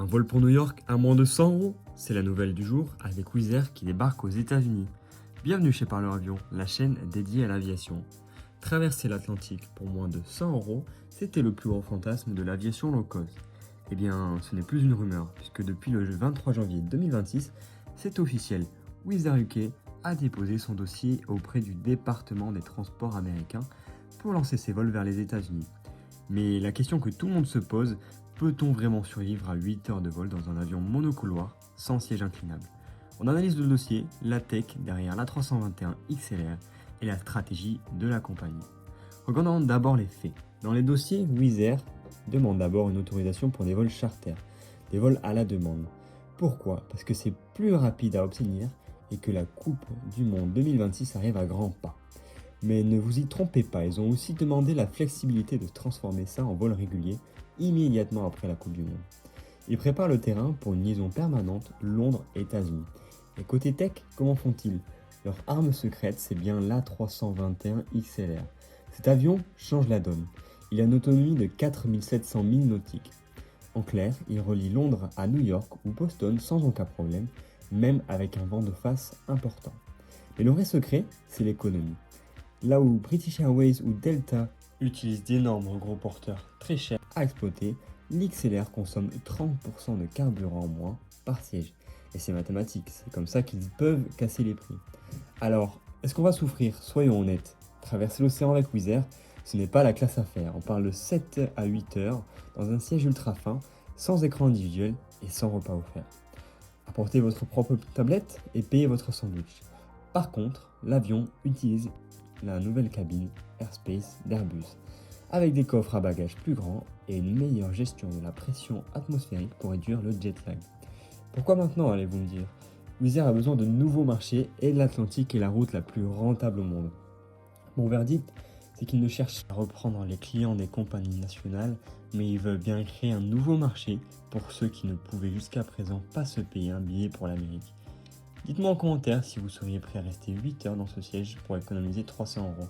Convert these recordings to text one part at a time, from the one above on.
Un vol pour New York à moins de 100 euros? C'est la nouvelle du jour avec Wizz Air qui débarque aux États-Unis. Bienvenue chez Parleur Avion, la chaîne dédiée à l'aviation. Traverser l'Atlantique pour moins de 100 euros, c'était le plus grand fantasme de l'aviation low cost. Eh bien, ce n'est plus une rumeur, puisque depuis le 23 janvier 2026, c'est officiel. Wizz Air UK a déposé son dossier auprès du département des transports américains pour lancer ses vols vers les États-Unis. Mais la question que tout le monde se pose, peut-on vraiment survivre à 8 heures de vol dans un avion monocouloir sans siège inclinable? On analyse le dossier, la tech derrière l'A321 XLR et la stratégie de la compagnie. Regardons d'abord les faits. Dans les dossiers, Wizz Air demande d'abord une autorisation pour des vols charter, des vols à la demande. Pourquoi? Parce que c'est plus rapide à obtenir et que la Coupe du Monde 2026 arrive à grands pas. Mais ne vous y trompez pas, ils ont aussi demandé la flexibilité de transformer ça en vol régulier immédiatement après la Coupe du Monde. Ils préparent le terrain pour une liaison permanente Londres-États-Unis. Et côté tech, comment font-ils? Leur arme secrète, c'est bien l'A321 XLR. Cet avion change la donne. Il a une autonomie de 4700 milles nautiques. En clair, il relie Londres à New York ou Boston sans aucun problème, même avec un vent de face important. Mais le vrai secret, c'est l'économie. Là où British Airways ou Delta utilisent d'énormes gros porteurs très chers à exploiter, l'XLR consomme 30% de carburant en moins par siège. Et c'est mathématique, c'est comme ça qu'ils peuvent casser les prix. Alors, est-ce qu'on va souffrir? Soyons honnêtes. Traverser l'océan avec Wizz Air, ce n'est pas la classe à faire. On parle de 7 à 8 heures dans un siège ultra fin, sans écran individuel et sans repas offert. Apportez votre propre tablette et payez votre sandwich. Par contre, l'avion utilise la nouvelle cabine Airspace d'Airbus, avec des coffres à bagages plus grands et une meilleure gestion de la pression atmosphérique pour réduire le jet lag. Pourquoi maintenant, allez-vous me dire? Wizz Air a besoin de nouveaux marchés et l'Atlantique est la route la plus rentable au monde. Mon verdict, c'est qu'ils ne cherchent pas à reprendre les clients des compagnies nationales, mais ils veulent bien créer un nouveau marché pour ceux qui ne pouvaient jusqu'à présent pas se payer un billet pour l'Amérique. Dites-moi en commentaire si vous seriez prêt à rester 8 heures dans ce siège pour économiser 300 euros.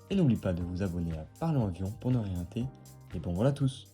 Et n'oubliez pas de vous abonner à Parlons Avion pour ne rien rater. Et bon vol à tous!